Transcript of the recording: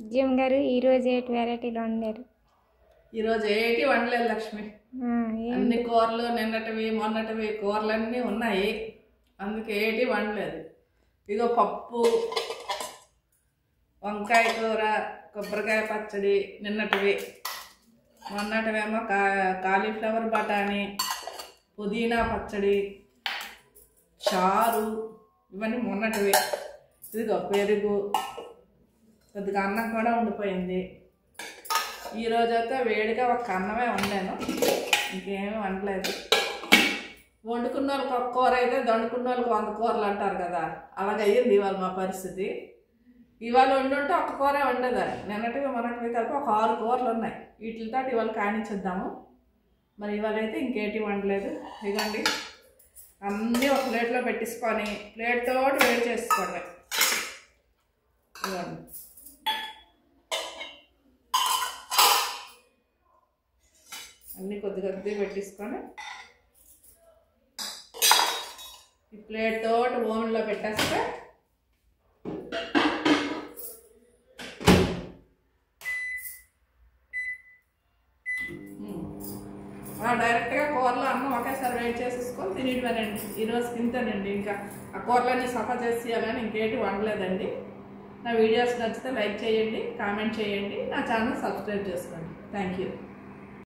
Gym గారు ఈరోజు ఏంటి వెరైటీలు వండారు? ఈరోజు ఏంటి వండలేదు లక్ష్మి. అన్ని కూరలు నిన్నటివి మొన్నటివి కూరలన్నీ ఉన్నాయి, అందుకే ఏంటి వండలేదు. ఇగో పప్పు, వంకాయ కూర, కొబ్బరికాయ పచ్చడి నిన్నటివి, మొన్నటివేమో కాలీఫ్లవర్ బఠానీ, పుదీనా పచ్చడి, చారు, ఇవన్నీ మొన్నటివి. ఇదిగో పెరుగు, కొద్దిగా అన్నం కూడా ఉండిపోయింది. ఈరోజైతే వేడిగా ఒక అన్నమే వండాను, ఇంకేమీ వండలేదు. వండుకున్న వాళ్ళకి ఒక కూర అయితే దండుకున్న వాళ్ళకి 100 కూరలు అంటారు కదా, అలాగయ్యింది ఇవాళ మా పరిస్థితి. ఇవాళ వండుంటే ఒక్క కూర వండేదాన్ని, నిన్నటివి మొన్నటివి కలిపి ఒక 6 కూరలు ఉన్నాయి. వీటితో ఇవాళ కానిచ్చేద్దాము. మరి ఇవాళ అయితే ఇంకేటి వండలేదు. ఇదండి అన్నీ ఒక ప్లేట్లో పెట్టించుకొని ప్లేట్ తోటి వేడి చేసుకోండి. ఇవ్వండి, అన్నీ కొద్ది కొద్దిగా పెట్టించుకొని ఈ ప్లేట్ తోటి ఓవెన్లో పెట్టేస్తే డైరెక్ట్గా కూరలో అన్నం ఒకేసారి వేడి చేసేసుకొని తినేటివేనండి. ఈరోజు తింటానండి. ఇంకా ఆ కూరలన్నీ సఫా చేసి అలానే ఇంకేటి వండలేదండి. నా వీడియోస్ నచ్చితే లైక్ చేయండి, కామెంట్ చేయండి, నా ఛానల్ సబ్స్క్రైబ్ చేసుకోండి. Thank you.